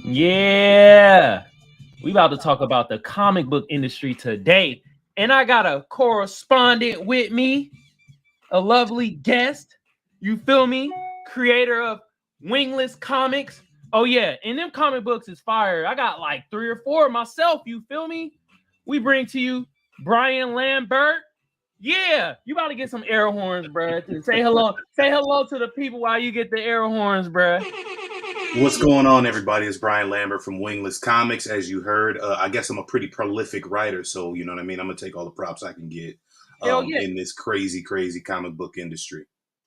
Yeah, we about to talk about the comic book industry today, and I got a correspondent with me, a lovely guest. You feel me? Creator of Wingless comics. Oh yeah, and them comic books is fire. I got like 3 or 4 myself. You feel me? We bring to you BrainLambert. Yeah, you about to get some air horns, bro. Say hello. Say hello to the people while you get the air horns, bro. What's going on, everybody? It's Brian Lambert from Wingless Comics. As you heard, I guess I'm a pretty prolific writer, so you know what I mean. I'm gonna take all the props I can get Hell yeah. in this crazy comic book industry.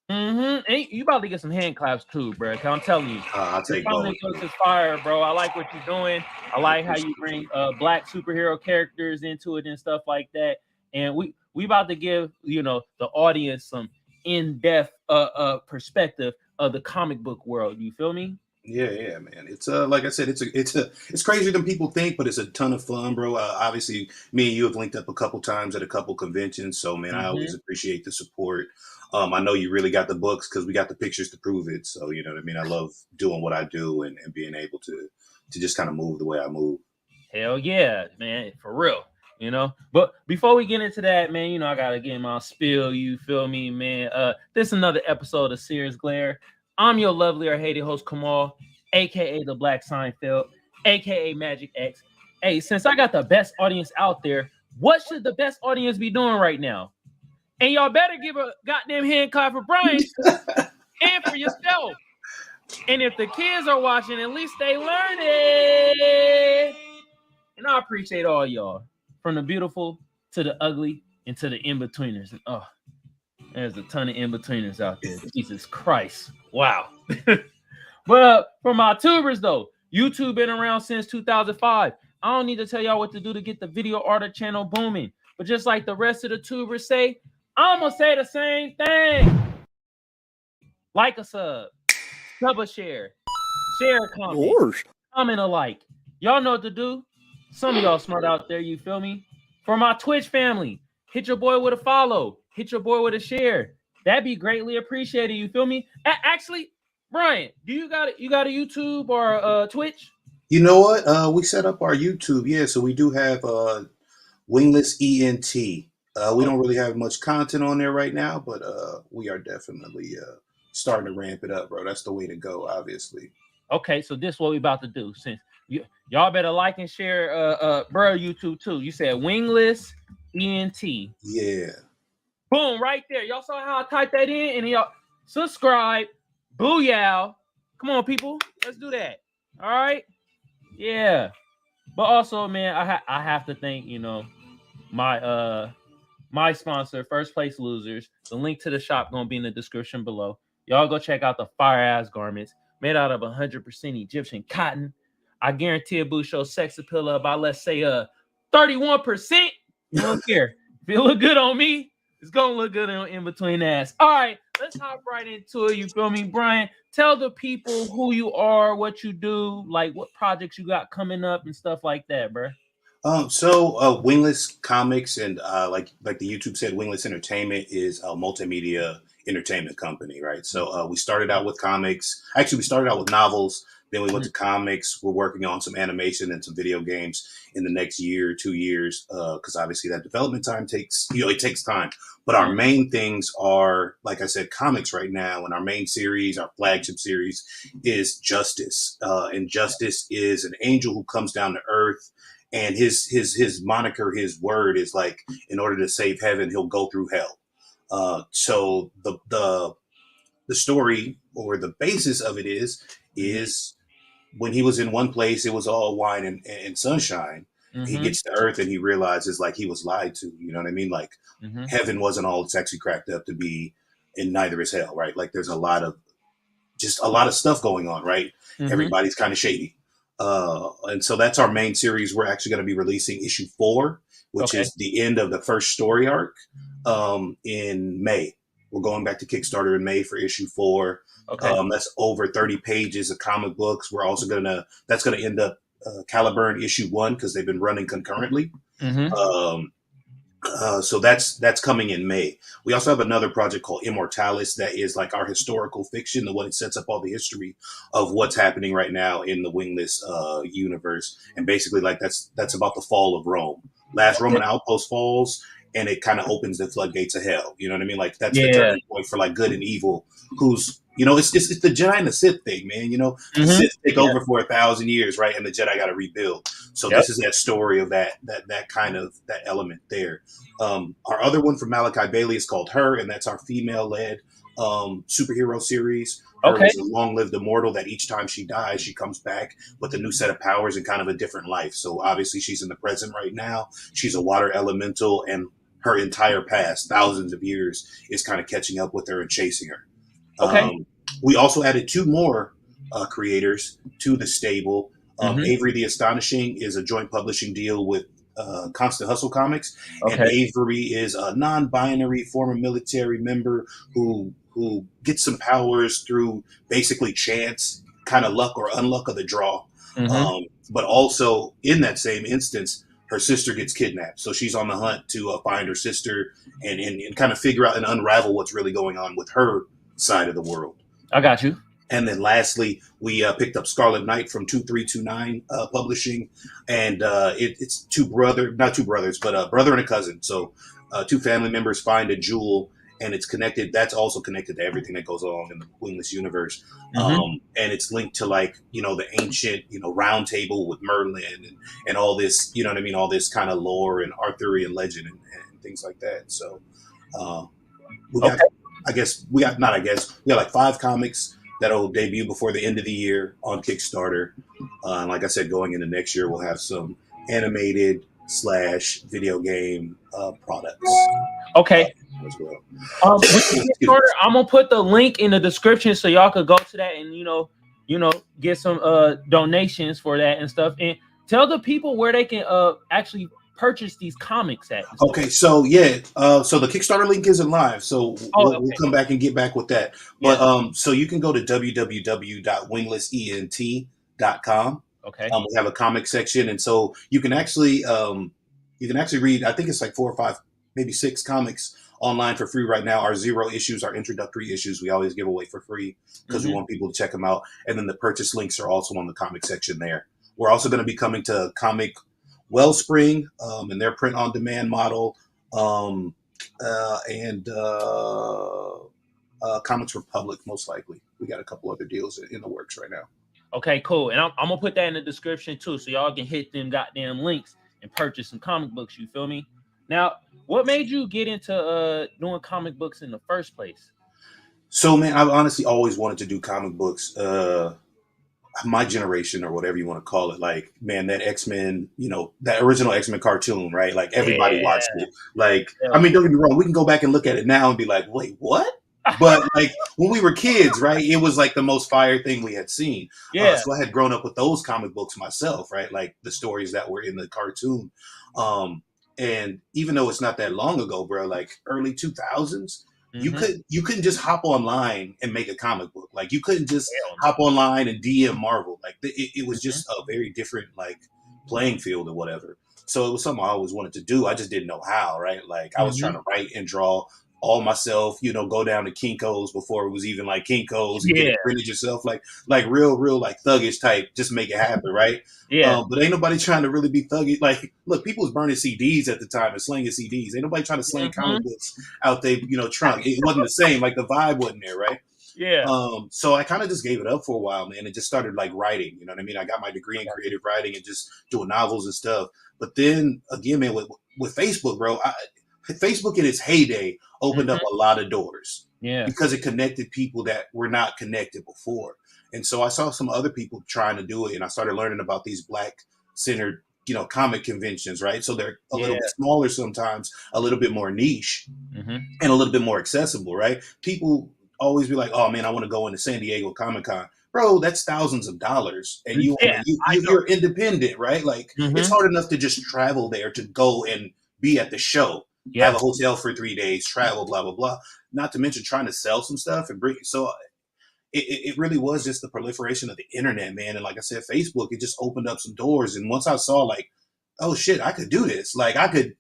Mm-hmm. And you about to get some hand claps too, bro. I'm telling you, I'll take both. This is fire, bro. I like what you're doing. I like how you bring black superhero characters into it and stuff like that. And we about to give the audience some in-depth perspective of the comic book world. You feel me? Yeah, man. It's like I said, it's crazier than people think, but it's a ton of fun, bro. Obviously, me and you have linked up a couple times at a couple conventions, so man, I always appreciate the support. I know you really got the books because we got the pictures to prove it. So you know what I mean. I love doing what I do and being able to just kind of move the way I move. Hell yeah, man, for real. But before we get into that, man, I gotta get my spiel. You feel me, man? This is another episode of Seers Glare. I'm your lovely or hated host, Kamal, aka the Black Seinfeld, aka Magic X. Hey, since I got the best audience out there, what should the best audience be doing right now? And y'all better give a goddamn hand clap for Brian and for yourself. And if the kids are watching, at least they learn it. And I appreciate all y'all, from the beautiful to the ugly and to the in-betweeners. And there's a ton of in-betweeners out there. Jesus Christ. Wow. But for my tubers, though, YouTube been around since 2005. I don't need to tell y'all what to do to get the video art channel booming. But just like the rest of the tubers say, I'm going to say the same thing. Like a sub a share a comment, comment a like. Y'all know what to do. Some of y'all smart out there, you feel me? For my Twitch family, hit your boy with a follow. Hit your boy with a share. That'd be greatly appreciated, you feel me? Actually, Brian, do you got a YouTube or Twitch? You know what? We set up our YouTube, yeah, so we do have Wingless ENT. We don't really have much content on there right now, but we are definitely starting to ramp it up, bro. That's the way to go, obviously. Okay, so this is what we about to do. Since y'all better like and share bro YouTube too. You said Wingless ENT. Yeah. Boom, right there. Y'all saw how I typed that in, and y'all subscribe. Booyah. Come on, people. Let's do that. All right. Yeah. But also, man, I have to thank, my sponsor, First Place Losers. The link to the shop gonna be in the description below. Y'all go check out the fire ass garments made out of 100% Egyptian cotton. I guarantee it boosts your sex appeal about, let's say, 31%. You don't care. If it look good on me, it's gonna look good on in between ass. All right, let's hop right into it. You feel me, Brian? Tell the people who you are, what you do, like what projects you got coming up and stuff like that, bro. So Wingless Comics and like the YouTube said, Wingless Entertainment is a multimedia entertainment company, right? So we started out with comics. Actually, we started out with novels. Then we went to comics. We're working on some animation and some video games in the next year, 2 years, because obviously that development time takes time. But our main things are, like I said, comics right now. And our main series, our flagship series, is Justice. And Justice is an angel who comes down to Earth. And his moniker, his word is like, in order to save heaven, he'll go through hell. So the story or the basis of it is when he was in one place, it was all wine and sunshine. He gets to Earth and he realizes like he was lied to. You know what I mean? Like heaven wasn't all it's actually cracked up to be, and neither is hell, right? Like there's a lot of stuff going on, right? Everybody's kind of shady. And so that's our main series. We're actually going to be releasing issue 4, which is the end of the first story arc, in May. We're going back to Kickstarter in May for issue 4. Okay. That's over 30 pages of comic books. We're also that's going to end up Caliburn issue 1 because they've been running concurrently. So that's coming in May. We also have another project called Immortalis that is like our historical fiction, the one that sets up all the history of what's happening right now in the Wingless universe, and basically like that's about the fall of Rome. Last Okay. Roman outpost falls, and it kind of opens the floodgates of hell. You know what I mean? Like that's the Yeah. turning point for like good and evil. Who's it's the Jedi and the Sith thing, man. The Mm-hmm. Sith take Yeah. over for 1,000 years, right? And the Jedi got to rebuild. So Yep. this is that story of that kind of that element there. Our other one from Malachi Bailey is called Her, and that's our female-led superhero series. Her Okay. was a long-lived immortal that each time she dies, she comes back with a new set of powers and kind of a different life. So obviously she's in the present right now. She's a water elemental, and her entire past, thousands of years, is kind of catching up with her and chasing her. Okay. We also added two more creators to the stable. Mm-hmm. Avery the Astonishing is a joint publishing deal with Constant Hustle Comics, and Okay. Avery is a non-binary former military member who gets some powers through basically chance, kind of luck or unluck of the draw. Mm-hmm. But also in that same instance, her sister gets kidnapped, so she's on the hunt to find her sister and kind of figure out and unravel what's really going on with her side of the world. I got you. And then lastly, we picked up Scarlet Knight from 2329 Publishing, and it's not two brothers, but a brother and a cousin. So two family members find a jewel, and it's connected. That's also connected to everything that goes along in the Wingless universe, Mm-hmm. and it's linked to like the ancient round table with Merlin and all this. You know what I mean? All this kind of lore and Arthurian legend and things like that. So we got. Okay. We got like 5 comics that'll debut before the end of the year on Kickstarter. And like I said, going into next year, we'll have some animated / video game products Okay. as well. When you get started, I'm gonna put the link in the description so y'all could go to that and get some donations for that and stuff. And tell the people where they can actually purchase these comics at. Okay, so so the Kickstarter link isn't live, so we'll come back and get back with that. But so you can go to www.winglessent.com. Okay. We have a comic section, and so you can actually read. I think it's like 4 or 5, maybe 6 comics online for free right now. Our 0 issues, our introductory issues, we always give away for free because we want people to check them out. And then the purchase links are also on the comic section there. We're also going to be coming to Comic Wellspring and their print-on-demand model, and Comics Republic, most likely. We got a couple other deals in the works right now. Okay, cool. And I'm gonna put that in the description too, so y'all can hit them goddamn links and purchase some comic books. You feel me? Now, what made you get into doing comic books in the first place? So, man, I've honestly always wanted to do comic books. My generation, or whatever you want to call it, like, man, that X-Men, that original X-Men cartoon, right? Like, everybody watched it. Like, I mean, don't get me wrong, we can go back and look at it now and be like, wait, what? But like when we were kids, right, it was like the most fire thing we had seen. So I had grown up with those comic books myself, right? Like the stories that were in the cartoon. And even though it's not that long ago, bro, like early 2000s, you couldn't just hop online and make a comic book. Like you couldn't just hop online and DM Marvel. Like it was just a very different like playing field or whatever. So it was something I always wanted to do. I just didn't know how, right? Like I was trying to write and draw all myself, go down to Kinko's before it was even like Kinko's and get it printed yourself, like real like thuggish type, just make it happen, right? But ain't nobody trying to really be thuggish. Like, look, people was burning CDs at the time and slinging CDs. Ain't nobody trying to sling comic books out there, trunk. It wasn't the same. Like the vibe wasn't there, right? So I kind of just gave it up for a while, man, and just started like writing. You know what I mean? I got my degree in creative writing and just doing novels and stuff. But then again, man, with Facebook, bro, Facebook in its heyday opened up a lot of doors because it connected people that were not connected before. And so I saw some other people trying to do it, and I started learning about these Black-centered, comic conventions, right? So they're a little bit smaller sometimes, a little bit more niche, and a little bit more accessible, right? People always be like, oh, man, I want to go into San Diego Comic-Con. Bro, that's thousands of dollars, and you're independent, right? Like, it's hard enough to just travel there to go and be at the show. Have a hotel for 3 days, travel, blah, blah, blah. Not to mention trying to sell some stuff and bring. So it really was just the proliferation of the internet, man. And like I said, Facebook, it just opened up some doors. And once I saw like, oh shit, I could do this. Like I could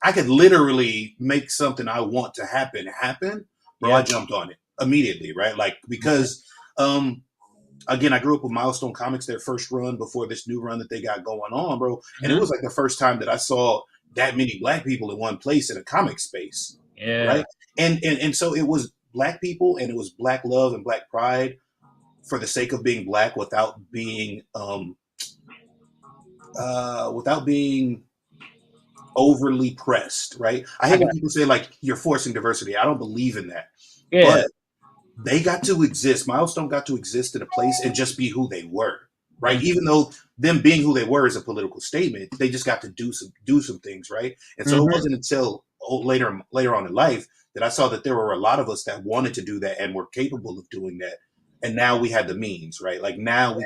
I could literally make something I want to happen, bro. Yeah. I jumped on it immediately, right? Like, because, again, I grew up with Milestone Comics, their first run before this new run that they got going on, bro. And it was like the first time that I saw that many Black people in one place in a comic space, right? And so it was Black people, and it was Black love and Black pride for the sake of being Black without being overly pressed, right? I hate when people say like you're forcing diversity. I don't believe in that. But they got to exist. Milestone got to exist in a place and just be who they were, right? Even though them being who they were is a political statement, they just got to do some things, right? And so it wasn't until later on in life that I saw that there were a lot of us that wanted to do that and were capable of doing that. And now we had the means, right? Like now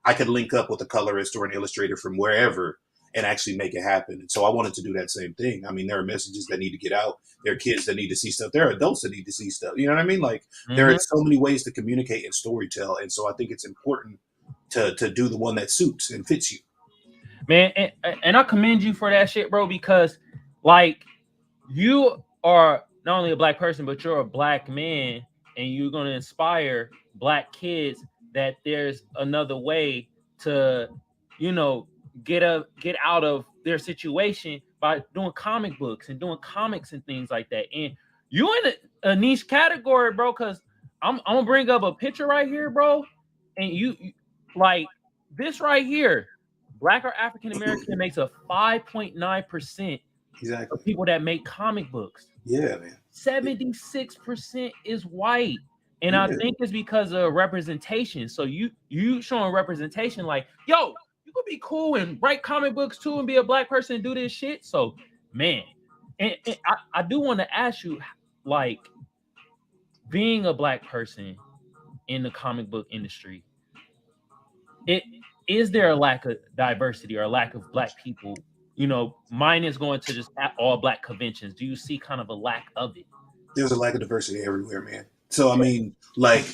I could link up with a colorist or an illustrator from wherever and actually make it happen. And so I wanted to do that same thing. I mean, there are messages that need to get out. There are kids that need to see stuff. There are adults that need to see stuff. You know what I mean? Like there are so many ways to communicate and storytell. And so I think it's important to do the one that suits and fits you. Man, and I commend you for that shit, bro, because like you are not only a Black person, but you're a Black man, and you're going to inspire Black kids that there's another way to, you know, get out of their situation by doing comic books and doing comics and things like that. And you in a niche category, bro, because I'm gonna bring up a picture right here, bro, and you like this right here, Black or African American makes a 5.9% of people that make comic books. Yeah, man. 76% is white. And I think it's because of representation. So you showing representation like, yo, you could be cool and write comic books too and be a Black person and do this shit. So, man, and I do want to ask you, like, being a Black person in the comic book industry, is there a lack of diversity or a lack of Black people? You know, mine is going to just all Black conventions. Do you see kind of a lack of it? There's a lack of diversity everywhere, man. So, I mean, like,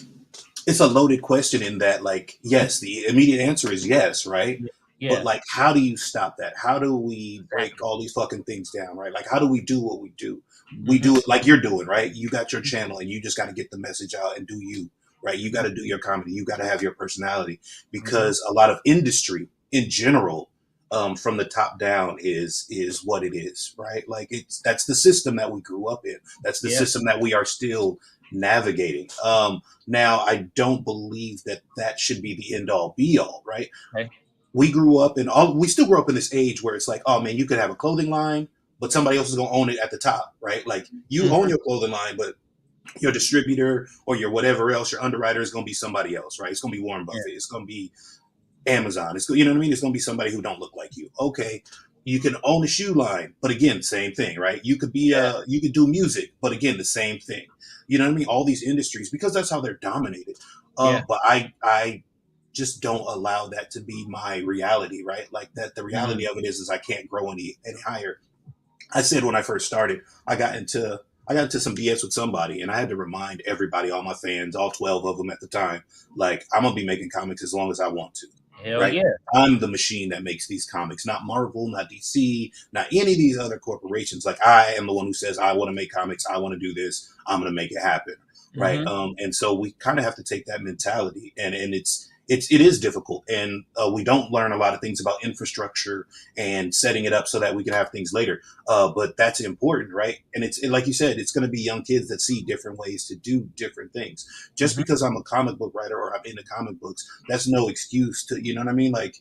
it's a loaded question in that, like, yes, the immediate answer is yes, right? Yeah. But, like, how do you stop that? How do we break all these fucking things down, right? Like, how do we do what we do? We do it like you're doing, right? You got your channel and you just got to get the message out and do you, right? You got to do your comedy. You got to have your personality, because a lot of industry in general, from the top down is what it is, right? Like that's the system that we grew up in. That's the system that we are still navigating. Now, I don't believe that should be the end all be all, right? We grew up we still grew up in this age where it's like, oh man, you could have a clothing line, but somebody else is going to own it at the top, right? Like you own your clothing line, but your distributor or your whatever else, your underwriter is going to be somebody else, right? It's going to be Warren Buffett. It's going to be Amazon. It's, you know what I mean? It's going to be somebody who don't look like you. Okay. You can own a shoe line, but again, same thing, right? You could be you could do music, but again, the same thing. You know what I mean? All these industries, because that's how they're dominated. But I just don't allow that to be my reality, right? Like that the reality of it is I can't grow any higher. I said when I first started, I got into some BS with somebody, and I had to remind everybody, all my fans, all 12 of them at the time, like, I'm gonna be making comics as long as I want to. Right? I'm the machine that makes these comics, not Marvel, not DC, not any of these other corporations. Like, I am the one who says, I want to make comics, I want to do this, I'm going to make it happen. Right. And so we kind of have to take that mentality, and it is difficult. And we don't learn a lot of things about infrastructure and setting it up so that we can have things later. But that's important, right? And it's like you said, it's going to be young kids that see different ways to do different things. Just because I'm a comic book writer or I'm into comic books, that's no excuse to, you know what I mean? Like,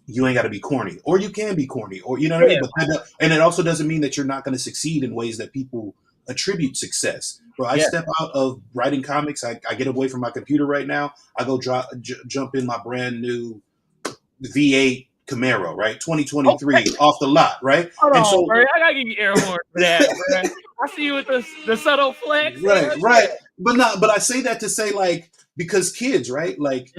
you ain't got to be corny, or you can be corny, or you know what I mean? But and it also doesn't mean that you're not going to succeed in ways that people attribute success. Bro, I step out of writing comics. I get away from my computer right now. I go jump in my brand new V8 Camaro, right? 2023 off the lot, right? Hold on, bro. I gotta give you air horn for that, bro. I see you with the subtle flex. Right. But I say that to say, like, because kids, right? Like,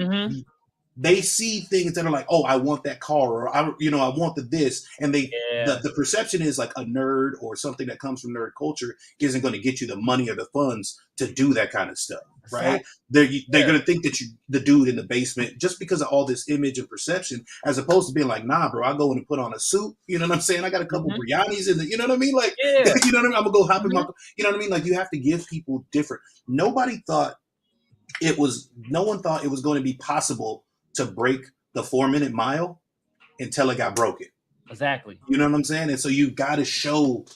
they see things that are like, oh, I want that car, or I want this, and the perception is like a nerd or something that comes from nerd culture isn't going to get you the money or the funds to do that kind of stuff. right? They're gonna think that you the dude in the basement just because of all this image and perception, as opposed to being like, nah, bro, I go in and put on a suit. You know what I'm saying? I got a couple biryanis in the, you know what I mean? Like, you know what I mean? I'm gonna go hop in my, you know what I mean? Like, you have to give people different. No one thought it was going to be possible to break the 4-minute mile until it got broken. Exactly. You know what I'm saying? And so you got to show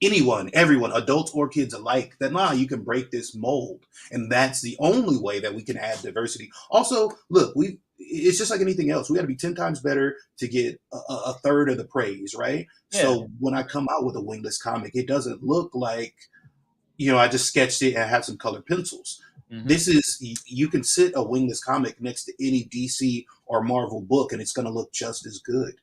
everyone, adults or kids alike, that you can break this mold. And that's the only way that we can add diversity. Also, look, it's just like anything else. We got to be 10 times better to get a third of the praise, right? Yeah. So when I come out with a Wingless comic, it doesn't look like, I just sketched it and had some colored pencils. This is, you can sit a Wingless comic next to any DC or Marvel book and it's going to look just as good.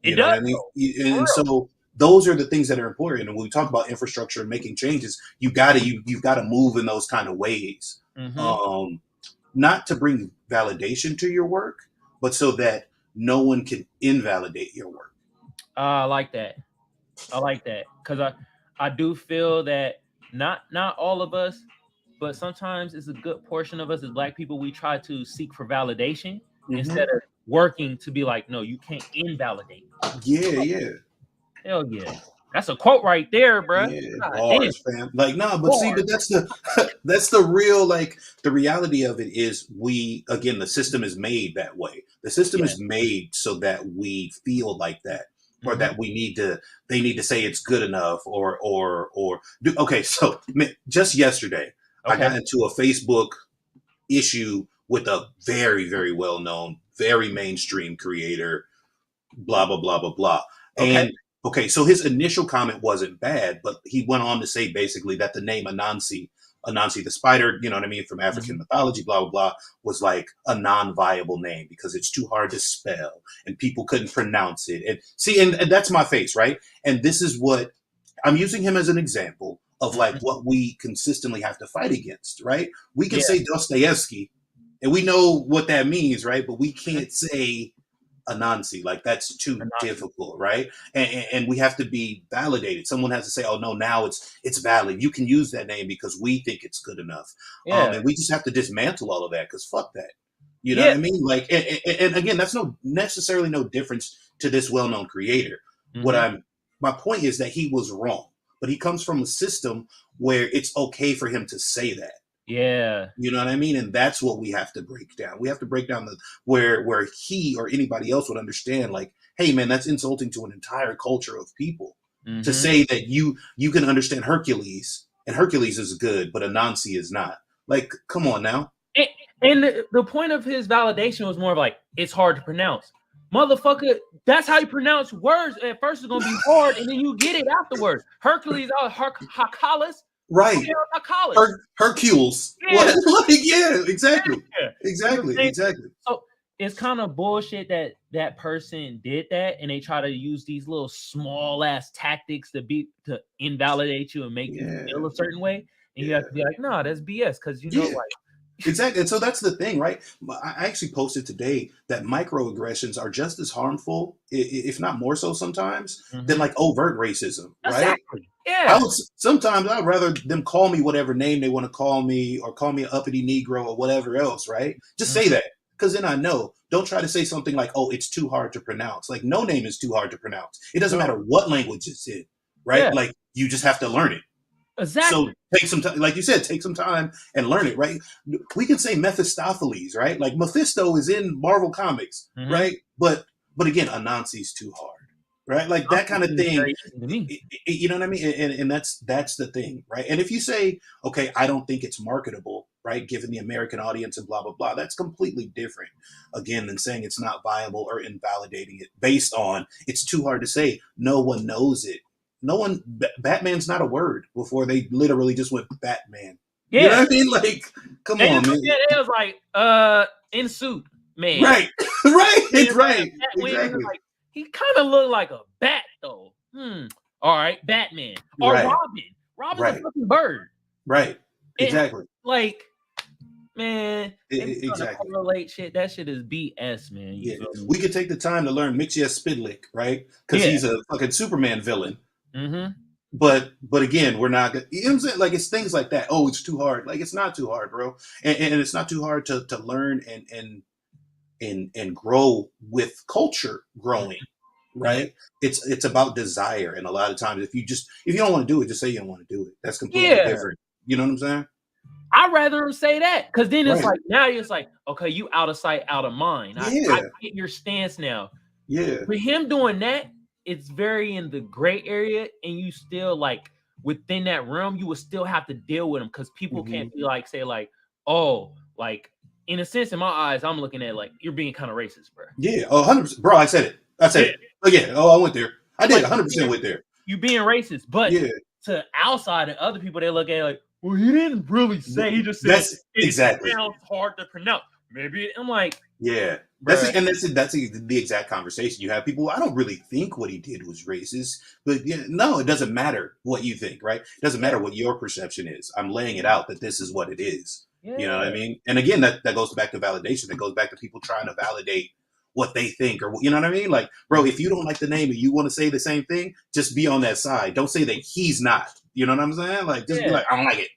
You know what I mean? And so those are the things that are important. And when we talk about infrastructure and making changes, you've got to move in those kind of ways. Not to bring validation to your work, but so that no one can invalidate your work. I like that. Because I do feel that not all of us, but sometimes it's a good portion of us as Black people, we try to seek for validation instead of working to be like, no, you can't invalidate. Yeah. Hell yeah. That's a quote right there, bro. Yeah, bars, fam. Like, but that's the real, like, the reality of it is the system is made that way. The system is made so that we feel like that, or that they need to say it's good enough okay. So just yesterday, I got into a Facebook issue with a very, very well-known, very mainstream creator, blah, blah, blah, blah, blah. And so his initial comment wasn't bad, but he went on to say basically that the name Anansi the spider, you know what I mean, from African mythology, blah, blah, blah, was like a non-viable name because it's too hard to spell and people couldn't pronounce it. And see, and that's my face, right? And this is what I'm using him as an example of, like, what we consistently have to fight against, right? We can say Dostoevsky and we know what that means, right? But we can't say Anansi, like, that's too difficult, right? And we have to be validated. Someone has to say, oh no, now it's valid. You can use that name because we think it's good enough. And we just have to dismantle all of that because fuck that. You know what I mean? Like, and again, that's necessarily no difference to this well-known creator. My point is that he was wrong, but he comes from a system where it's okay for him to say that. Yeah. You know what I mean? And that's what we have to break down. We have to break down where he or anybody else would understand, like, hey man, that's insulting to an entire culture of people to say that you can understand Hercules and Hercules is good, but Anansi is not. Like, come on now. And the point of his validation was more of like, it's hard to pronounce. Motherfucker, that's how you pronounce words. At first it's gonna be hard, and then you get it afterwards. Hercules, Hercules. Right. Hercules. Yeah. Exactly. Exactly. So it's kind of bullshit that person did that, and they try to use these little small ass tactics to invalidate you and make you feel a certain way. And you have to be like, no, that's BS, because like. Exactly. And so that's the thing, right? I actually posted today that microaggressions are just as harmful, if not more so sometimes, than like overt racism, right? Exactly. Yeah. Sometimes I'd rather them call me whatever name they want to call me, or call me an uppity Negro or whatever else, right? Just say that, because then I know. Don't try to say something like, oh, it's too hard to pronounce. Like, no name is too hard to pronounce. It doesn't matter what language it's in, right? Yeah. Like, you just have to learn it. Exactly. So take some time, like you said, take some time and learn it, right? We can say Mephistopheles, right? Like, Mephisto is in Marvel Comics, right? But again, Anansi's too hard, right? Like, that kind of thing. You know what I mean? And that's the thing, right? And if you say, okay, I don't think it's marketable, right, given the American audience and blah, blah, blah, that's completely different, again, than saying it's not viable or invalidating it based on it's too hard to say. No one knows it. Batman's not a word before they literally just went Batman. Yeah. You know what I mean? Like, come on, man. It was like, in suit, man. Right. Right. Exactly. Like, he kind of looked like a bat, though. All right, Batman. Or Robin. Robin's a fucking bird. Right. Exactly. Like, man, exactly. Correlate shit. That shit is BS, man. Yeah. We could take the time to learn Mixius Spidlick, right? Because he's a fucking Superman villain. but again, we're not gonna, you know what I'm saying? Like, it's things like that. Oh, it's too hard. Like, it's not too hard, bro. And it's not too hard to learn and grow with culture growing, right? It's about desire. And a lot of times, if you don't want to do it, just say you don't want to do it. That's completely different. You know what I'm saying? I'd rather him say that, because then it's Right. like, now it's like, okay, you out of sight, out of mind. I get your stance now. Yeah. With him doing that, it's very in the gray area, and you still, like, within that realm, you will still have to deal with him, because people can't be like, say, like, oh, like, in a sense, in my eyes, I'm looking at like, you're being kind of racist, bro. Yeah, 100%. Bro, I said it. Oh, yeah. Oh, I went there. I did. 100% went there. You being racist, but to outside and other people, they look at it like, well, he didn't really say. He just said it sounds hard to pronounce. Maybe I'm like, yeah. That's the exact conversation you have. People, I don't really think what he did was racist, but no, it doesn't matter what you think, right? It doesn't matter what your perception is. I'm laying it out that this is what it is. Yeah. You know what I mean? And again, that goes back to validation. That goes back to people trying to validate what they think, or you know what I mean? Like, bro, if you don't like the name and you want to say the same thing, just be on that side. Don't say that he's not. You know what I'm saying? Like, just be like, I don't like it.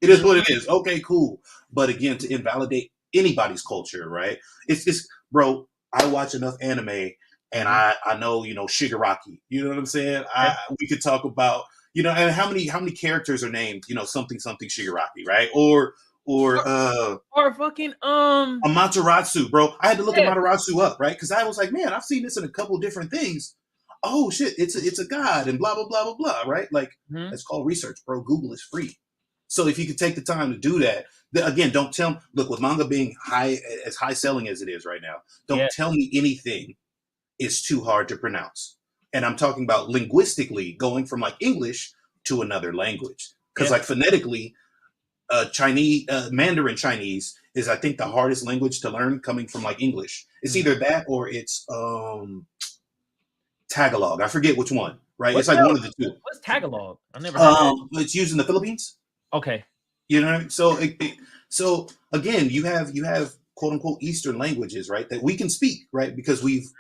It is what it is. Okay, cool. But again, to invalidate anybody's culture, right? It's bro, I watch enough anime and I know, Shigaraki. You know what I'm saying? We could talk about, and how many characters are named, something Shigaraki, right? Or fucking Amaterasu, bro. I had to look Amaterasu up, right? Because I was like, man, I've seen this in a couple different things. Oh shit, it's a god and blah blah blah blah blah, right? Like, it's called research, bro. Google is free. So if you could take the time to do that, again, don't tell me, look, with manga being high selling as it is right now, don't tell me anything is too hard to pronounce. And I'm talking about linguistically going from like English to another language. Because like phonetically, Mandarin Chinese is, I think, the hardest language to learn coming from like English. It's either that or it's Tagalog. I forget which one, right? It's like one of the two. What's Tagalog? I've never heard it's used in the Philippines. Okay. You know what I mean? So so again, you have quote unquote Eastern languages, right, that we can speak, right? Because we've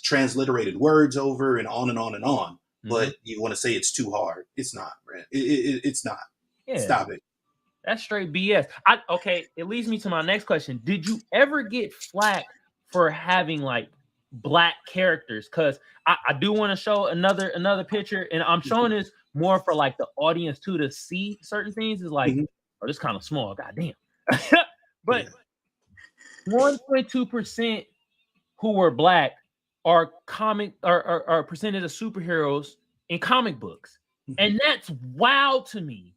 transliterated words over and on and on and on. But you want to say it's too hard. It's not, right? It's not. Yeah. Stop it. That's straight BS. Okay, it leads me to my next question. Did you ever get flack for having like Black characters? Because I do want to show another picture, and I'm showing this more for like the audience too, to see certain things. Is like, oh, this kind of small, goddamn. But 1.2% who were Black are percentage of superheroes in comic books, and that's wild to me.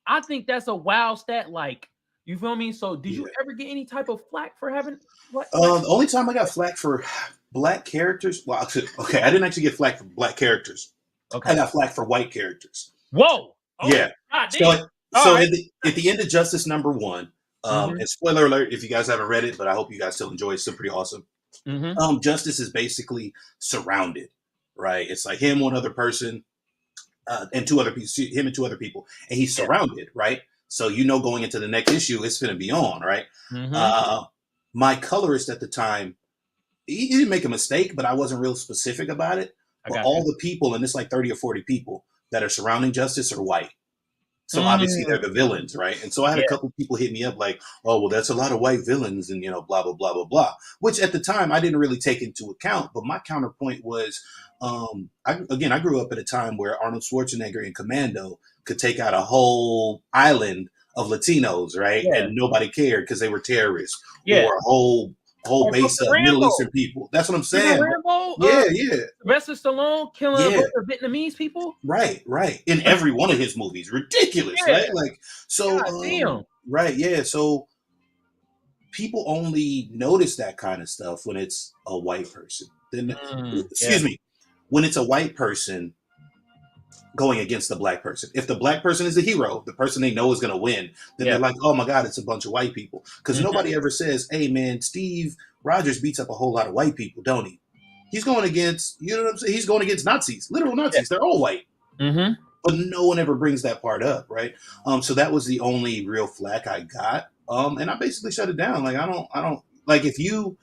I think that's a wild stat. Like, you feel me? So, did you ever get any type of flack for having what? The only time I got flack for Black characters, well, okay, I didn't actually get flack for Black characters. Okay, I got flack for white characters. Whoa! Oh, yeah. So right. at the end of Justice #1, and spoiler alert if you guys haven't read it, but I hope you guys still enjoy it. It's still pretty awesome. Justice is basically surrounded, right? It's like him, one other person, and two other people, and he's surrounded, right? So going into the next issue, it's going to be on, right? My colorist at the time, he didn't make a mistake, but I wasn't real specific about it. But all the people, and it's like 30 or 40 people that are surrounding Justice are white. So obviously they're the villains, right? And so I had a couple people hit me up like, oh, well, that's a lot of white villains and, blah, blah, blah, blah, blah. Which at the time I didn't really take into account. But my counterpoint was, I grew up at a time where Arnold Schwarzenegger in Commando could take out a whole island of Latinos, right? Yeah. And nobody cared because they were terrorists. Yeah. Or a whole base of Middle Eastern people. That's what I'm saying. Yeah. Sylvester Stallone killing a bunch of Vietnamese people. Right. In every one of his movies. Ridiculous, right? Like, so, right, yeah. So people only notice that kind of stuff when it's a white person. Then, excuse me, when it's a white person going against the Black person. If the Black person is the hero, the person they know is going to win, then they're like, oh my God, it's a bunch of white people. Because nobody ever says, hey man, Steve Rogers beats up a whole lot of white people, don't he? He's going against, you know what I'm saying? He's going against Nazis, literal Nazis. They're all white. But no one ever brings that part up, right? So that was the only real flack I got. And I basically shut it down. Like, I don't like, if you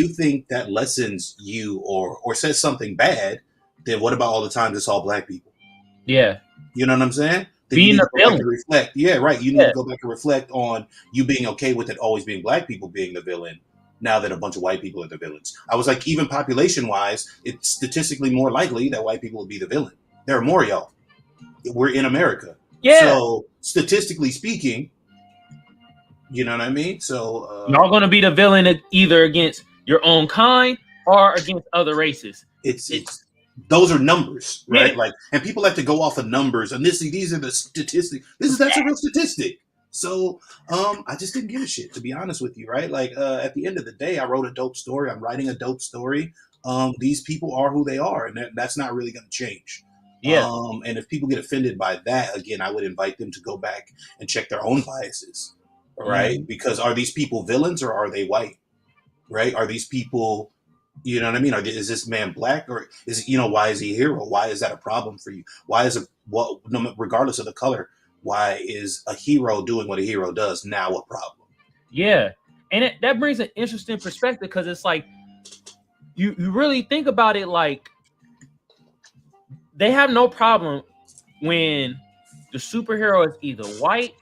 think that lessens you or says something bad, then what about all the times it's all Black people? Yeah. You know what I'm saying? Then you Being need a to go back villain. and reflect. Yeah, right. You need Yeah. to go back and reflect on you being okay with it always being black people being the villain now that a bunch of white people are the villains. I was like, even population wise, it's statistically more likely that white people will be the villain. There are more y'all. We're in America. Yeah. So statistically speaking, you know what I mean? So Y'all gonna be the villain either against your own kind or against other races. it's those are numbers, right? Yeah. Like, and people have to go off of numbers, and these are the statistics. That's a real statistic. So I just didn't give a shit, to be honest with you, right? Like at the end of the day, I wrote a dope story. I'm writing a dope story. These people are who they are, and that's not really going to change. Yeah. And if people get offended by that, again, I would invite them to go back and check their own biases, right? Because are these people villains or are they white, right? Are these people, you know what I mean? Is this man black, or is it, why is he a hero? Why is that a problem for you? Why is it, regardless of the color, why is a hero doing what a hero does now a problem? Yeah. And that brings an interesting perspective, because it's like, you really think about it, like, they have no problem when the superhero is either white,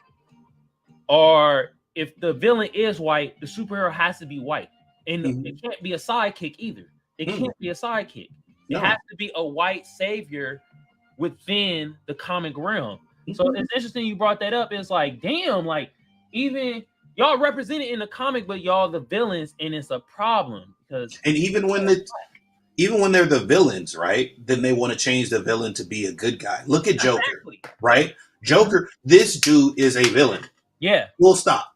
or if the villain is white, the superhero has to be white. And it can't be a sidekick either. It can't be a sidekick. It has to be a white savior within the comic realm. So it's interesting you brought that up. It's like, damn, like, even y'all represented in the comic, but y'all the villains, and it's a problem because even when they're the villains, right? Then they want to change the villain to be a good guy. Look at Joker, exactly. Right? Joker, this dude is a villain. Yeah. We'll stop.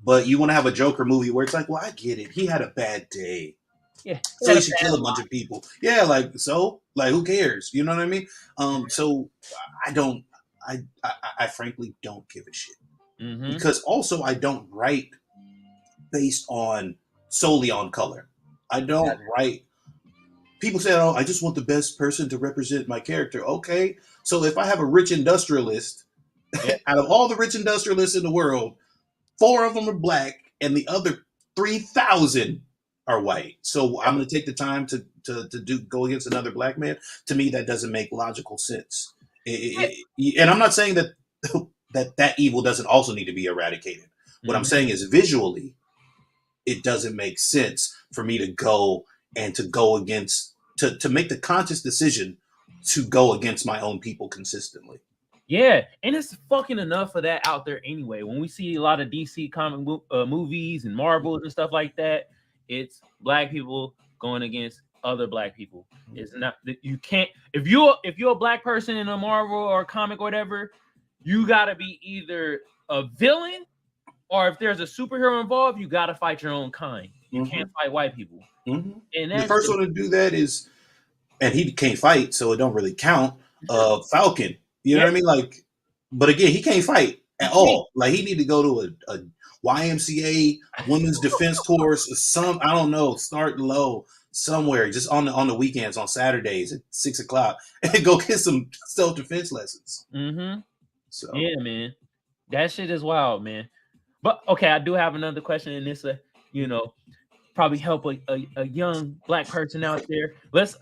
But you want to have a Joker movie where it's like, well, I get it. He had a bad day. Yeah. So he should kill a bunch of people. Yeah, like, so, like, who cares? You know what I mean? So I frankly don't give a shit. Because also I don't write based on solely on color. I don't write. People say, oh, I just want the best person to represent my character. Okay. So if I have a rich industrialist, out of all the rich industrialists in the world, 4 of them are black and the other 3,000 are white. So I'm going to take the time to go against another black man. To me, that doesn't make logical sense. And I'm not saying that that evil doesn't also need to be eradicated. What I'm saying is visually, it doesn't make sense for me to go against, to make the conscious decision to go against my own people consistently. Yeah, and it's fucking enough of that out there anyway. When we see a lot of DC comic movies and Marvels and stuff like that, it's black people going against other black people. It's not that you can't, if you're a black person in a Marvel or a comic or whatever, you gotta be either a villain, or if there's a superhero involved, you gotta fight your own kind. You can't fight white people. And the first one to do that is, and he can't fight, so it don't really count. Falcon. You know what I mean? Like, but again, he can't fight at all. Like, he need to go to a YMCA women's defense course or some, I don't know, start low somewhere, just on the weekends, on Saturdays at 6:00, and go get some self-defense lessons. So yeah, man, that shit is wild, man. But okay, I do have another question, and this probably help a young black person out there. Let's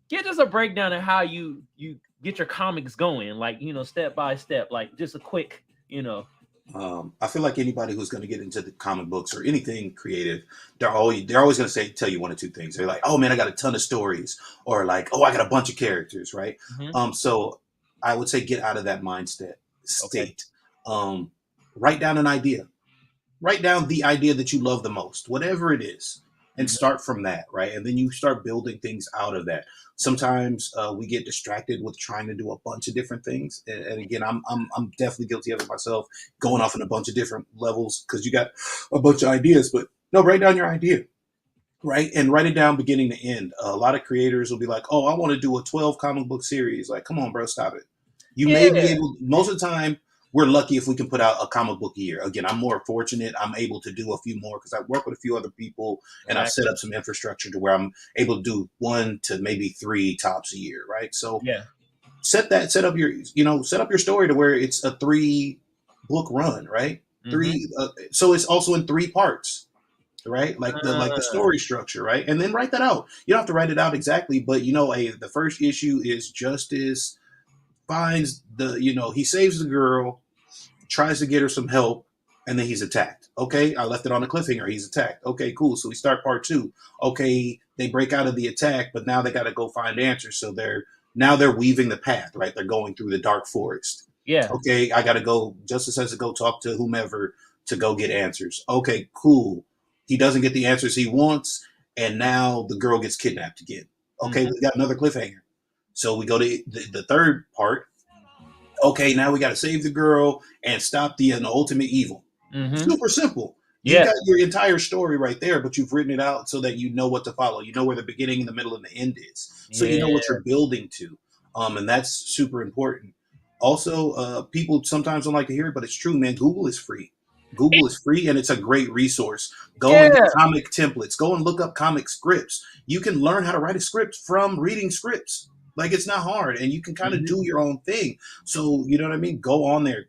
get us a breakdown of how you get your comics going, like, step by step, like just a quick, I feel like anybody who's going to get into the comic books or anything creative, they're always going to tell you one or two things. They're like, oh man, I got a ton of stories, or like, oh, I got a bunch of characters, right? So I would say get out of that mindset state. Write down an idea. Write down the idea that you love the most, whatever it is, and start from that, right? And then you start building things out of that. Sometimes we get distracted with trying to do a bunch of different things, and again, I'm definitely guilty of it myself, going off in a bunch of different levels because you got a bunch of ideas. But no, write down your idea, right? And write it down beginning to end. A lot of creators will be like, "Oh, I want to do a 12 comic book series." Like, come on, bro, stop it. You may be able. Most of the time, we're lucky if we can put out a comic book a year. Again, I'm more fortunate. I'm able to do a few more because I work with a few other people, and I've set up some infrastructure to where I'm able to do 1 to maybe 3 tops a year, right? So set up your story to where it's a 3-book run, right? 3. So it's also in 3 parts, right? Like the story structure, right? And then write that out. You don't have to write it out exactly, but the first issue is Justice. finds he saves the girl, tries to get her some help, and then he's attacked. Okay, I left it on a cliffhanger. He's attacked. Okay, cool. So we start part 2. Okay, they break out of the attack, but now they got to go find answers. So they're weaving the path, right? They're going through the dark forest. Yeah. Okay, I got to go. Justice has to go talk to whomever to go get answers. Okay, cool. He doesn't get the answers he wants, and now the girl gets kidnapped again. Okay, we got another cliffhanger. So we go to the third part. Okay, now we got to save the girl and stop the ultimate evil. Super simple. You got your entire story right there, but you've written it out so that you know what to follow. You know where the beginning, the middle, and the end is. So you know what you're building to. And that's super important. Also, people sometimes don't like to hear it, but it's true, man. Google is free. Google is free, and it's a great resource. Go and get comic templates. Go and look up comic scripts. You can learn how to write a script from reading scripts. Like, it's not hard, and you can kind of do your own thing. So, you know what I mean? Go on there,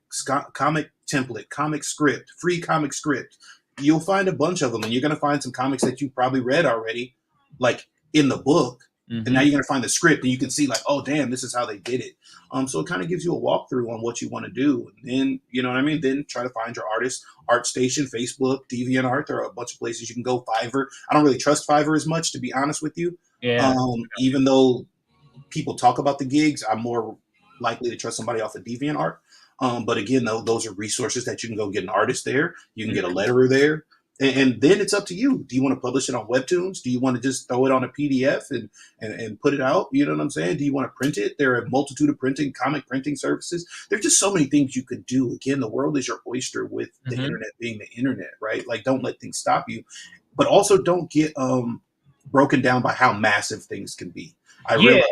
comic template, comic script, free comic script. You'll find a bunch of them, and you're going to find some comics that you probably read already, like in the book. And now you're going to find the script, and you can see like, oh, damn, this is how they did it. So it kind of gives you a walkthrough on what you want to do. And then, you know what I mean? Then try to find your artist. ArtStation, Facebook, DeviantArt. There are a bunch of places you can go. Fiverr. I don't really trust Fiverr as much, to be honest with you. Yeah. Even though people talk about the gigs, I'm more likely to trust somebody off of DeviantArt. But again, though, those are resources that you can go get an artist there. You can get a letterer there. And then it's up to you. Do you want to publish it on Webtoons? Do you want to just throw it on a PDF and put it out? You know what I'm saying? Do you want to print it? There are a multitude of comic printing services. There's just so many things you could do. Again, the world is your oyster with the internet being the internet, right? Like, don't let things stop you. But also don't get broken down by how massive things can be. I realize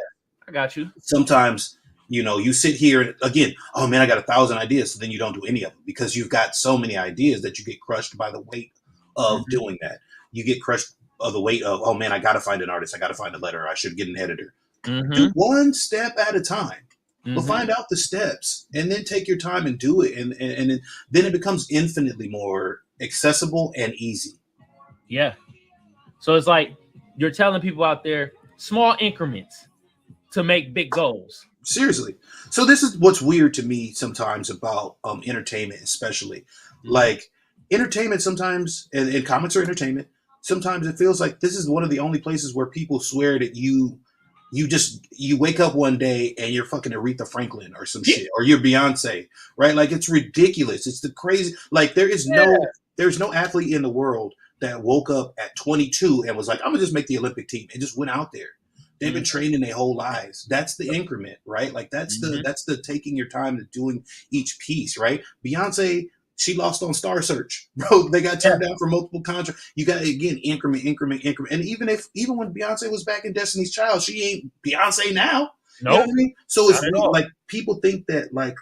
I got you. Sometimes, you sit here and again, oh man, I got 1,000 ideas. So then you don't do any of them because you've got so many ideas that you get crushed by the weight of doing that. You get crushed of the weight of, oh man, I got to find an artist. I got to find a letterer. I should get an editor. Do one step at a time. But find out the steps and then take your time and do it. And then it becomes infinitely more accessible and easy. Yeah. So it's like you're telling people out there, small increments to make big goals. Seriously. So this is what's weird to me sometimes about entertainment, especially. Like, entertainment sometimes, and comics are entertainment, sometimes it feels like this is one of the only places where people swear that you wake up one day and you're fucking Aretha Franklin or some shit, or you're Beyonce, right? Like, it's ridiculous. It's the crazy, like, there's no athlete in the world that woke up at 22 and was like, I'm gonna just make the Olympic team, and just went out there. They've been training their whole lives. That's the increment, right? Like, that's the taking your time to doing each piece, right? Beyonce, she lost on Star Search, bro. They got turned down for multiple contracts. You got, again, increment. And even when Beyonce was back in Destiny's Child, she ain't Beyonce now. Nope. You know what I mean? So it's really, like, people think that, like,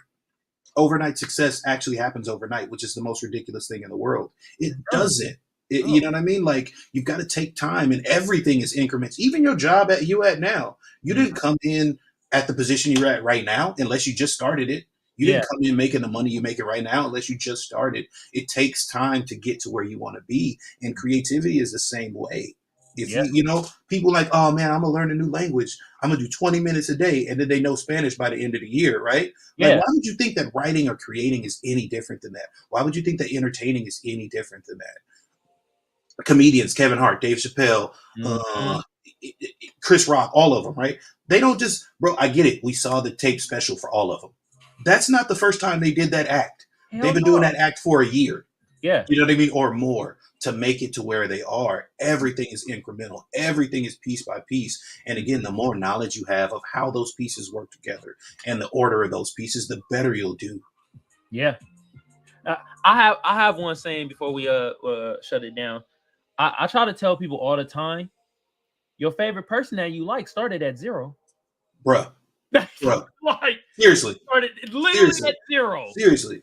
overnight success actually happens overnight, which is the most ridiculous thing in the world. It doesn't. You know what I mean? Like, you've got to take time, and everything is increments. Even your job you at now, you didn't come in at the position you're at right now unless you just started it. You didn't come in making the money you make it right now unless you just started. It takes time to get to where you want to be, and creativity is the same way. If people like, oh man, I'm gonna learn a new language. I'm gonna do 20 minutes a day, and then they know Spanish by the end of the year, right? Like, why would you think that writing or creating is any different than that? Why would you think that entertaining is any different than that? Comedians, Kevin Hart, Dave Chappelle, Chris Rock, all of them, right? They don't just, bro, I get it. We saw the tape special for all of them. That's not the first time they did that act. They've been doing that act for a year. Yeah. You know what I mean? Or more, to make it to where they are. Everything is incremental. Everything is piece by piece. And again, the more knowledge you have of how those pieces work together and the order of those pieces, the better you'll do. Yeah. I have one saying before we shut it down. I try to tell people all the time, your favorite person that you like started at 0. Bruh. Like, seriously. Started literally at 0.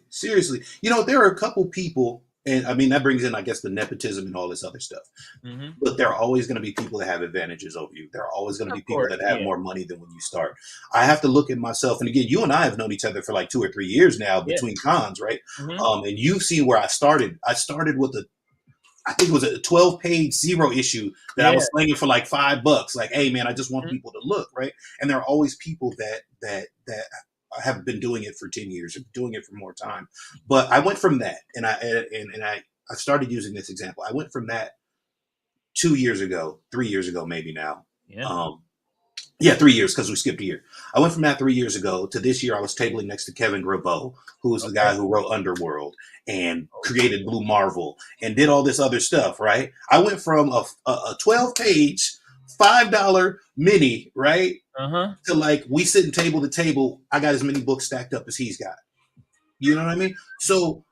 Seriously. There are a couple people, and I mean, that brings in, I guess, the nepotism and all this other stuff. But there are always going to be people that have advantages over you. There are always going to be people that have more money than when you start. I have to look at myself. And again, you and I have known each other for like 2 or 3 years now between cons, right? And you've seen where I started. I started with I think it was a 12-page zero issue that I was slinging for like $5. Like, hey man, I just want people to look, right? And there are always people that have been doing it for 10 years, doing it for more time. But I went from that, and I started using this example. I went from that 2 years ago, 3 years ago, maybe now. Yeah. Yeah, 3 years because we skipped a year. I went from that 3 years ago to this year. I was tabling next to Kevin Graveau, who was the guy who wrote Underworld and created Blue Marvel and did all this other stuff, right? I went from a 12-page, $5 mini, right? To like, we sitting table to table. I got as many books stacked up as he's got. You know what I mean? So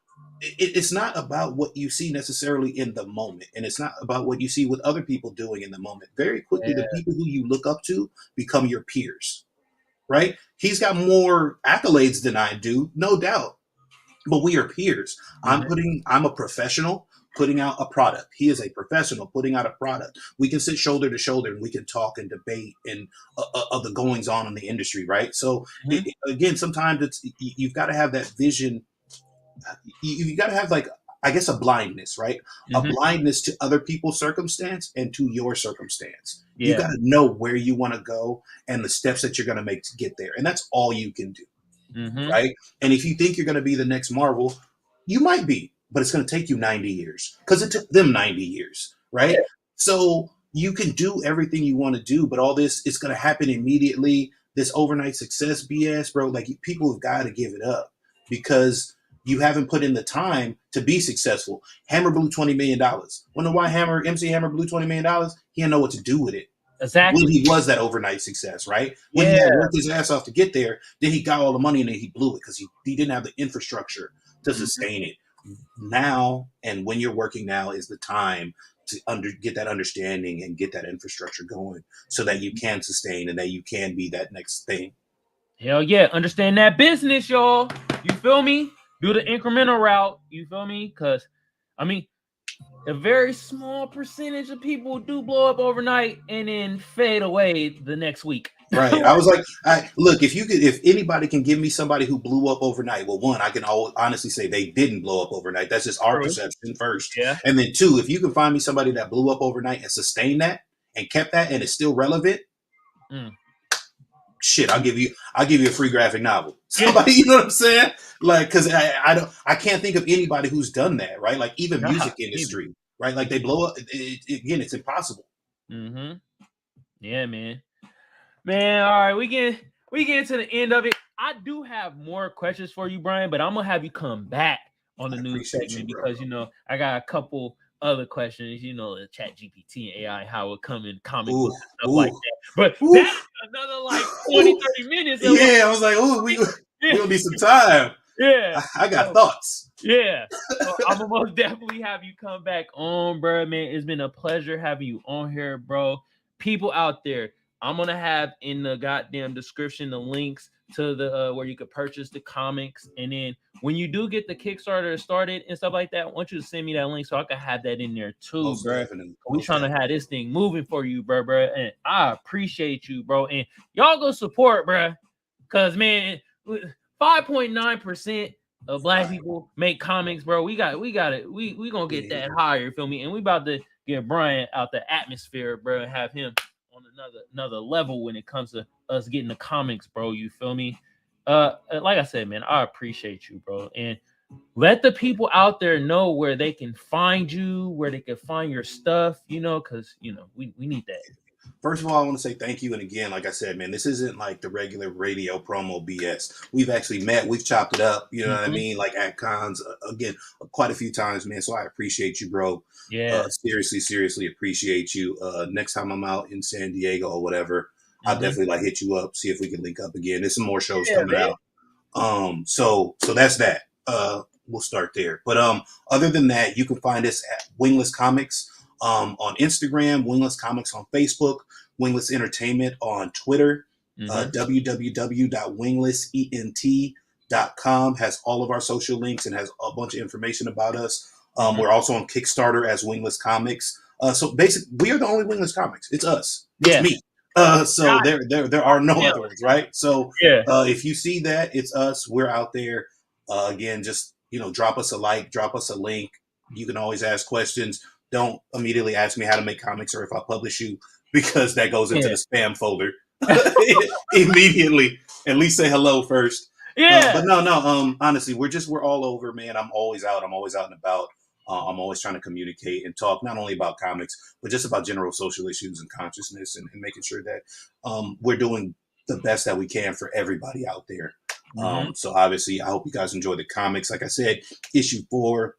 it's not about what you see necessarily in the moment, and it's not about what you see with other people doing in the moment. Very quickly, the people who you look up to become your peers, right? He's got more accolades than I do, no doubt, but we are peers. I'm a professional putting out a product. He is a professional putting out a product. We can sit shoulder to shoulder and we can talk and debate and of the goings on in the industry, right? So again, sometimes you've got to have that vision. You got to have, like, I guess, a blindness, right? A blindness to other people's circumstance and to your circumstance. You got to know where you want to go and the steps that you're going to make to get there. And that's all you can do, right? And if you think you're going to be the next Marvel, you might be, but it's going to take you 90 years because it took them 90 years, right? So you can do everything you want to do, but all this, it's going to happen immediately. This overnight success BS, bro, like, people have got to give it up because you haven't put in the time to be successful. Hammer blew $20 million. Wonder why MC Hammer blew $20 million? He didn't know what to do with it. Exactly. When he was that overnight success, right? When he had worked his ass off to get there, then he got all the money and then he blew it because he didn't have the infrastructure to sustain it. Now, and when you're working now is the time to get that understanding and get that infrastructure going so that you can sustain and that you can be that next thing. Hell yeah. Understand that business, y'all. You feel me? Do the incremental route, you feel me? Because, I mean, a very small percentage of people do blow up overnight and then fade away the next week. Right. I was like, look, if anybody can give me somebody who blew up overnight, well, one, I can honestly say they didn't blow up overnight. That's just our perception first. Yeah. And then two, if you can find me somebody that blew up overnight and sustained that and kept that and is still relevant, shit, I'll give you a free graphic novel. Somebody, you know what I'm saying? Like, because I can't think of anybody who's done that, right? Like, even music industry, right? Like, they blow up. Again, it's impossible. Yeah, man. All right, we get to the end of it. I do have more questions for you, Brian, but I'm gonna have you come back on the news segment because I got a couple other questions, the Chat GPT and AI, how it come in comic books and stuff like that. But that's another like 20, 30 minutes. I was like, we'll need some time. Yeah. I got thoughts. Yeah. So I'm gonna most definitely have you come back on, bro, man. It's been a pleasure having you on here, bro. People out there, I'm gonna have in the goddamn description the links to the where you could purchase the comics, and then when you do get the Kickstarter started and stuff like that, I want you to send me that link so I can have that in there too, bro. We trying to have this thing moving for you, bro, and I appreciate you, bro. And y'all go support, bro, because man, 5.9% of Black people make comics, bro. We got it. We gonna get that higher, feel me? And we about to get Brian out the atmosphere, bro, and have him on another level when it comes to us getting the comics, bro. You feel me? Like I said, man, I appreciate you, bro. And let the people out there know where they can find you, where they can find your stuff, because we need that. First of all, I want to say thank you. And again, like I said, man, this isn't like the regular radio promo BS. We've actually met. We've chopped it up. You know what I mean? Like at cons, again, quite a few times, man. So I appreciate you, bro. Yeah. Seriously appreciate you. Next time I'm out in San Diego or whatever, I'll definitely hit you up, see if we can link up again. There's some more shows coming out. So that's that. We'll start there. But other than that, you can find us at Wingless Comics. On Instagram, Wingless Comics on Facebook, Wingless Entertainment on Twitter, www.winglessent.com has all of our social links and has a bunch of information about us. We're also on Kickstarter as Wingless Comics. So basically, we are the only Wingless Comics. It's us. It's me. So there are no other ones, right? So if you see that, it's us. We're out there. Again, just drop us a like, drop us a link. You can always ask questions. Don't immediately ask me how to make comics or if I publish you, because that goes into the spam folder immediately. At least say hello first. Yeah. But no. Honestly, we're all over, man. I'm always out. I'm always out and about. I'm always trying to communicate and talk not only about comics, but just about general social issues and consciousness, and making sure that we're doing the best that we can for everybody out there. So obviously, I hope you guys enjoy the comics. Like I said, issue 4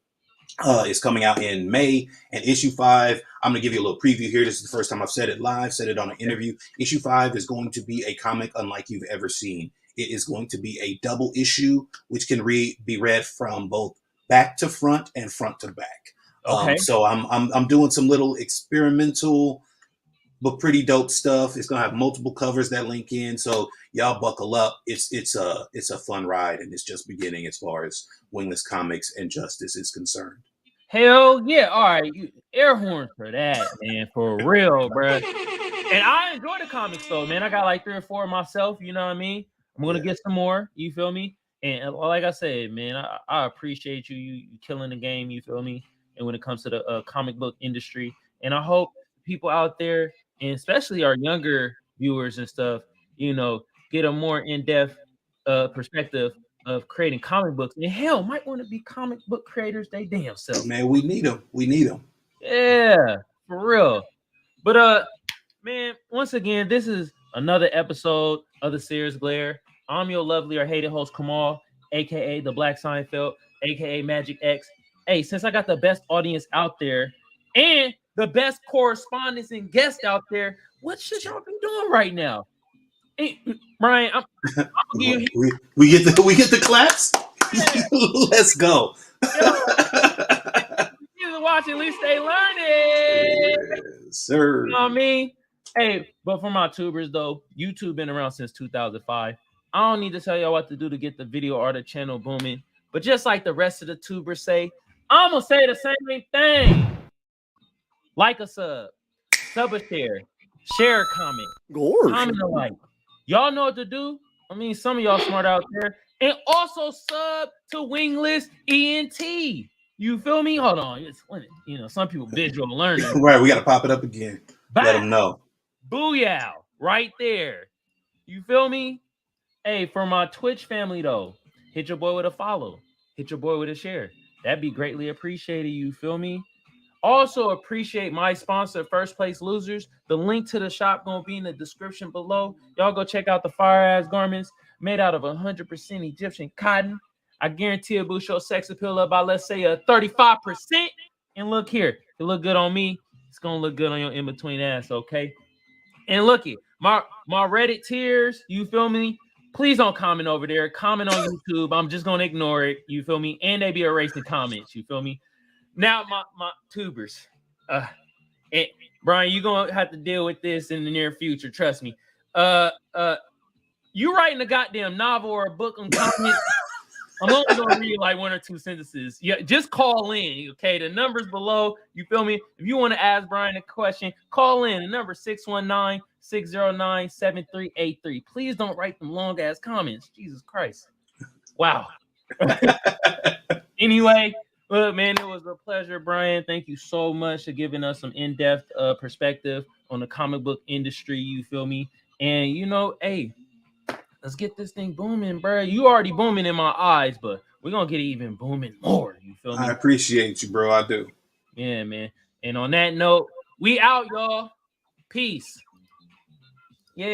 is coming out in May, and issue 5, I'm going to give you a little preview here. This is the first time I've said it live, said it on an interview. Issue 5 is going to be a comic unlike you've ever seen. It is going to be a double issue, which can be read from both back to front and front to back. Okay. So I'm doing some little experimental but pretty dope stuff. It's gonna have multiple covers that link in, so y'all buckle up. It's a fun ride, and it's just beginning as far as Wingless Comics and Justice is concerned. Hell yeah! All right, air horns for that, man, for real, bro. And I enjoy the comics though, man. I got like 3 or 4 myself. You know what I mean? I'm gonna get some more. You feel me? And like I said, man, I appreciate you killing the game. You feel me? And when it comes to the comic book industry, and I hope people out there, and especially our younger viewers and stuff, get a more in-depth perspective of creating comic books. And hell, might want to be comic book creators they damn self. Man, we need them. We need them. Yeah, for real. But man, once again, this is another episode of the Seers Glare. I'm your lovely or hated host, Kamal, aka the Black Seinfeld, aka Magic X. Hey, since I got the best audience out there and the best correspondents and guests out there, what should y'all be doing right now? Hey, Brian, I'm gonna give you. we get the claps. Let's go. Either watch, at least they learning. Yes, sir. You know what I mean? Hey, but for my tubers though, YouTube been around since 2005. I don't need to tell y'all what to do to get the video or the channel booming. But just like the rest of the tubers say, I'm gonna say the same thing. Like a sub a share a comment, comment a like. Y'all know what to do. I mean, some of y'all smart out there. And also sub to Wingless ENT. You feel me? Hold on. Some people visual learners. Right, we got to pop it up again. Let them know. Booyah. Right there. You feel me? Hey, for my Twitch family, though, hit your boy with a follow. Hit your boy with a share. That'd be greatly appreciated. You feel me? Also appreciate my sponsor, First Place Losers. The link to the shop going to be in the description below. Y'all go check out the fire-ass garments made out of 100% Egyptian cotton. I guarantee it boost your sex appeal up by, let's say, a 35%. And look here. It look good on me. It's going to look good on your in-between ass, okay? And looky, my Reddit tiers, you feel me? Please don't comment over there. Comment on YouTube. I'm just going to ignore it. You feel me? And they be erasing comments. You feel me? Now, my tubers. And Brian, you're going to have to deal with this in the near future. Trust me. You writing a goddamn novel or a book on comments, I'm only going to read like 1 or 2 sentences. Yeah, just call in, okay? The number's below. You feel me? If you want to ask Brian a question, call in. The number 619-609-7383. Please don't write them long-ass comments. Jesus Christ. Wow. Anyway, look, man, it was a pleasure, Brian. Thank you so much for giving us some in-depth perspective on the comic book industry. You feel me? And, hey, let's get this thing booming, bro. You already booming in my eyes, but we're going to get it even booming more. You feel me? I appreciate you, bro. I do. Yeah, man. And on that note, we out, y'all. Peace. Yeah.